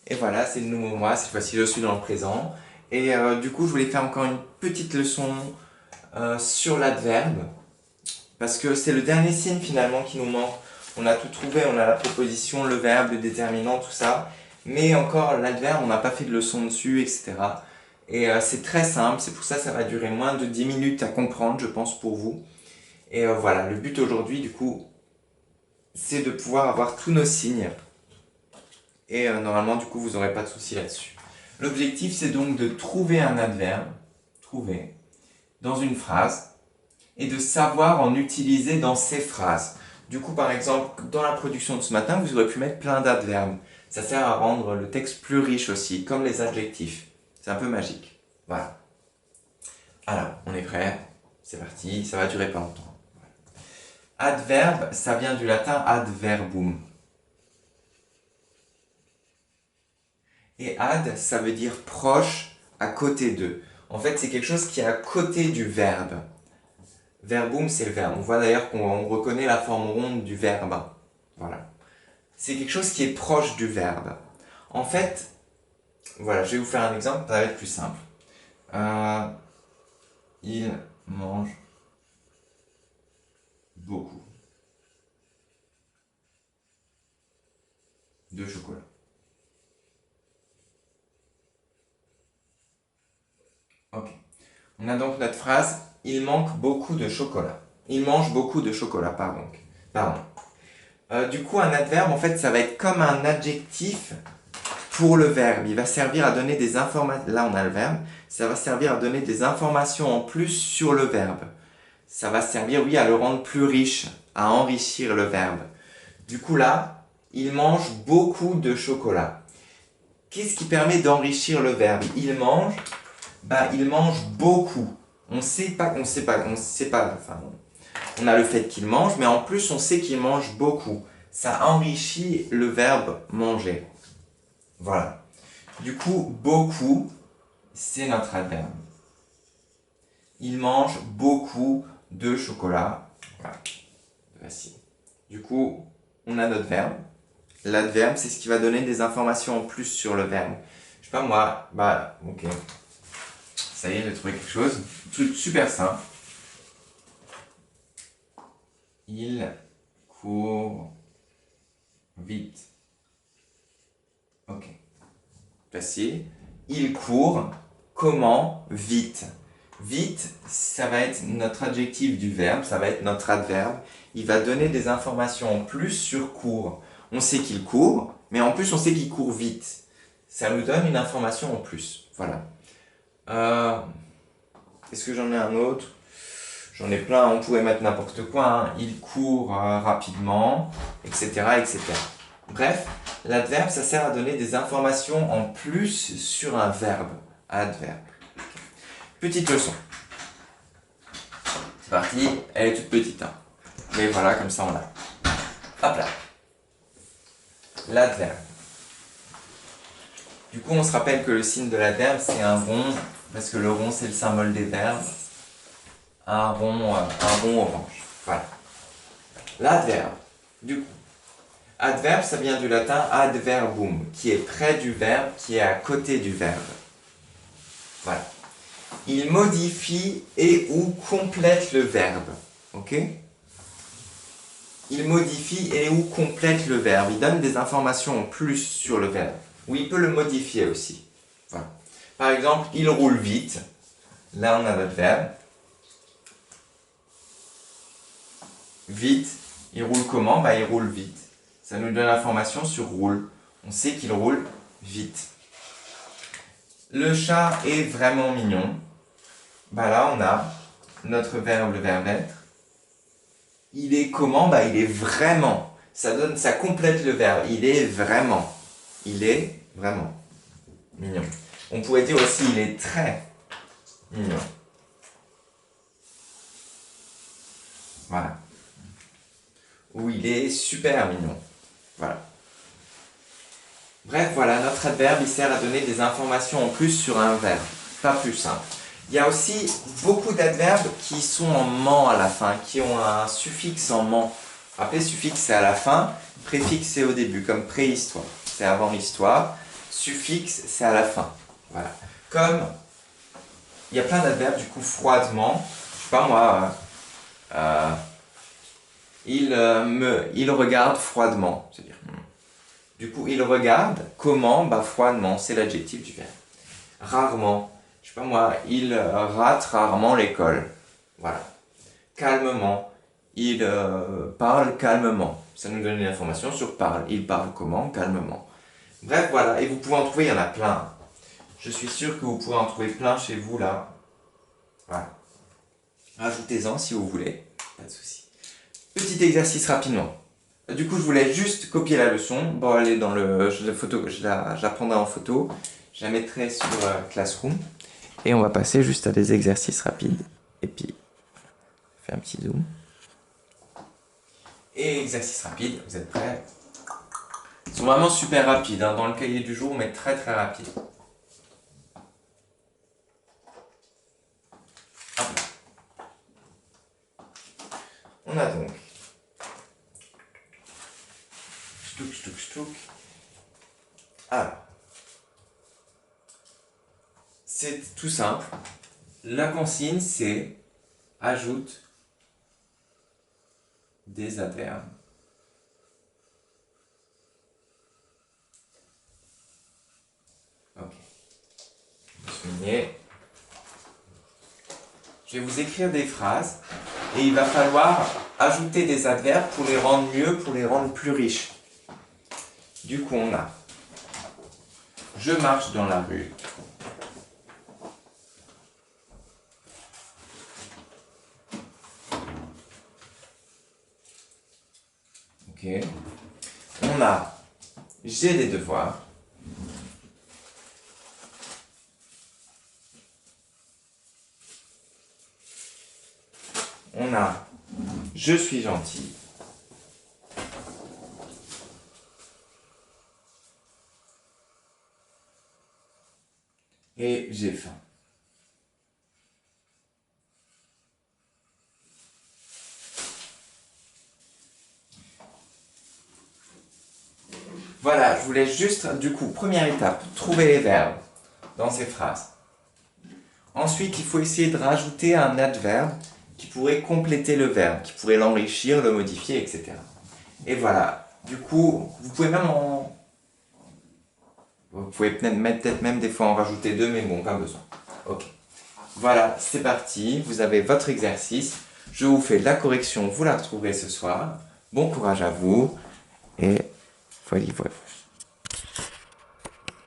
Et voilà, c'est le nouveau moi, cette fois-ci je suis dans le présent. Et du coup, je voulais faire encore une petite leçon sur l'adverbe, parce que c'est le dernier signe finalement qui nous manque. On a tout trouvé, on a la proposition, le verbe, le déterminant, tout ça. Mais encore, l'adverbe, on n'a pas fait de leçon dessus, etc. Et c'est très simple, c'est pour ça que ça va durer moins de 10 minutes à comprendre, je pense, pour vous. Et voilà, le but aujourd'hui, du coup, c'est de pouvoir avoir tous nos signes. Et normalement, du coup, vous n'aurez pas de soucis là-dessus. L'objectif, c'est donc de trouver un adverbe, trouver, dans une phrase, et de savoir en utiliser dans ces phrases. Du coup, par exemple, dans la production de ce matin, vous aurez pu mettre plein d'adverbes. Ça sert à rendre le texte plus riche aussi, comme les adjectifs. C'est un peu magique. Voilà. Alors, on est prêt? C'est parti, ça va durer pas longtemps. Adverbe, ça vient du latin adverbum. Et ad, ça veut dire proche, à côté de. En fait, c'est quelque chose qui est à côté du verbe. Verbum, c'est le verbe. On voit d'ailleurs qu'on reconnaît la forme ronde du verbe. Voilà. C'est quelque chose qui est proche du verbe. En fait, voilà, je vais vous faire un exemple, ça va être plus simple. Il mange beaucoup de chocolat. Ok. On a donc notre phrase, il manque beaucoup de chocolat. Il mange beaucoup de chocolat, pardon. Du coup, un adverbe, en fait, ça va être comme un adjectif pour le verbe. Il va servir à donner des informations. Là, on a le verbe. Ça va servir à donner des informations en plus sur le verbe. Ça va servir, oui, à le rendre plus riche, à enrichir le verbe. Du coup, là, il mange beaucoup de chocolat. Qu'est-ce qui permet d'enrichir le verbe? Il mange, il mange beaucoup. On sait pas, enfin, on a le fait qu'il mange, mais en plus, on sait qu'il mange beaucoup. Ça enrichit le verbe manger. Voilà. Du coup, beaucoup, c'est notre adverbe. Il mange beaucoup de chocolat. Voilà. Facile. Du coup, on a notre verbe. L'adverbe, c'est ce qui va donner des informations en plus sur le verbe. Je sais pas moi, ok. Ça y est, j'ai trouvé quelque chose. Un truc super simple. Il court vite. Ok. Facile. Il court comment? Vite. Vite, ça va être notre adjectif du verbe, ça va être notre adverbe. Il va donner des informations en plus sur court. On sait qu'il court, mais en plus on sait qu'il court vite. Ça nous donne une information en plus. Voilà. Est-ce que j'en ai un autre? J'en ai plein, on pourrait mettre n'importe quoi. Hein. Il court rapidement, etc., etc. Bref, l'adverbe, ça sert à donner des informations en plus sur un verbe. Adverbe. Petite leçon. C'est parti, elle est toute petite. Hein. Mais voilà, comme ça on l'a. Hop là. L'adverbe. Du coup, on se rappelle que le signe de l'adverbe, c'est un rond, parce que le rond, c'est le symbole des verbes. Un rond orange. Voilà. L'adverbe. Du coup, adverbe, ça vient du latin adverbum, qui est près du verbe, qui est à côté du verbe. Voilà. Il modifie et ou complète le verbe. Ok? Il modifie et ou complète le verbe. Il donne des informations en plus sur le verbe. Ou il peut le modifier aussi. Voilà. Par exemple, il roule vite. Là, on a notre verbe. Vite. Il roule comment? Il roule vite. Ça nous donne l'information sur roule. On sait qu'il roule vite. Le chat est vraiment mignon. Là, on a notre verbe, le verbe être. Il est comment? Il est vraiment. Ça complète le verbe. Il est vraiment. Il est vraiment mignon. On pourrait dire aussi il est très mignon. Voilà. Ou il est super mignon. Voilà. Bref, voilà, notre adverbe, il sert à donner des informations en plus sur un verbe. Pas plus simple. Il y a aussi beaucoup d'adverbes qui sont en ment à la fin, qui ont un suffixe en ment. Rappelez, suffixe c'est à la fin, préfixe c'est au début, comme préhistoire. C'est avant l'histoire. suffixe, c'est à la fin. Voilà. Comme il y a plein d'adverbes, du coup, froidement, je sais pas moi, il regarde froidement. C'est-à-dire, du coup, il regarde comment, bah, froidement, c'est l'adjectif du verbe. Rarement, je sais pas moi, il rate rarement l'école. Voilà. Calmement, il parle calmement. Ça nous donne une information sur parle. Il parle comment? Calmement. Bref, voilà. Et vous pouvez en trouver, il y en a plein. Je suis sûr que vous pourrez en trouver plein chez vous, là. Voilà. Rajoutez-en si vous voulez. Pas de souci. Petit exercice rapidement. Du coup, je voulais juste copier la leçon. Bon, elle est dans le... je la prendrai en photo. Je la mettrai sur Classroom. Et on va passer juste à des exercices rapides. Et puis, je fais un petit zoom. Et exercice rapide, vous êtes prêts? Ils sont vraiment super rapides. Hein. Dans le cahier du jour, mais très très rapides. On a donc Ch'touk, ch'touk, ch'touk. Alors, c'est tout simple. La consigne, c'est ajoute des adverbes. Ok. Souligner. Je vais vous écrire des phrases et il va falloir ajouter des adverbes pour les rendre mieux, pour les rendre plus riches. Du coup, on a je marche dans la rue. Ok. On a j'ai des devoirs. On a je suis gentil. Et j'ai faim. Voilà, je voulais juste, du coup, première étape, trouver les verbes dans ces phrases. Ensuite, il faut essayer de rajouter un adverbe qui pourrait compléter le verbe, qui pourrait l'enrichir, le modifier, etc. Et voilà, du coup, vous pouvez même en... Vous pouvez peut-être même des fois en rajouter deux, mais bon, pas besoin. Ok. Voilà, c'est parti, vous avez votre exercice. Je vous fais la correction, vous la retrouverez ce soir. Bon courage à vous, et voilà.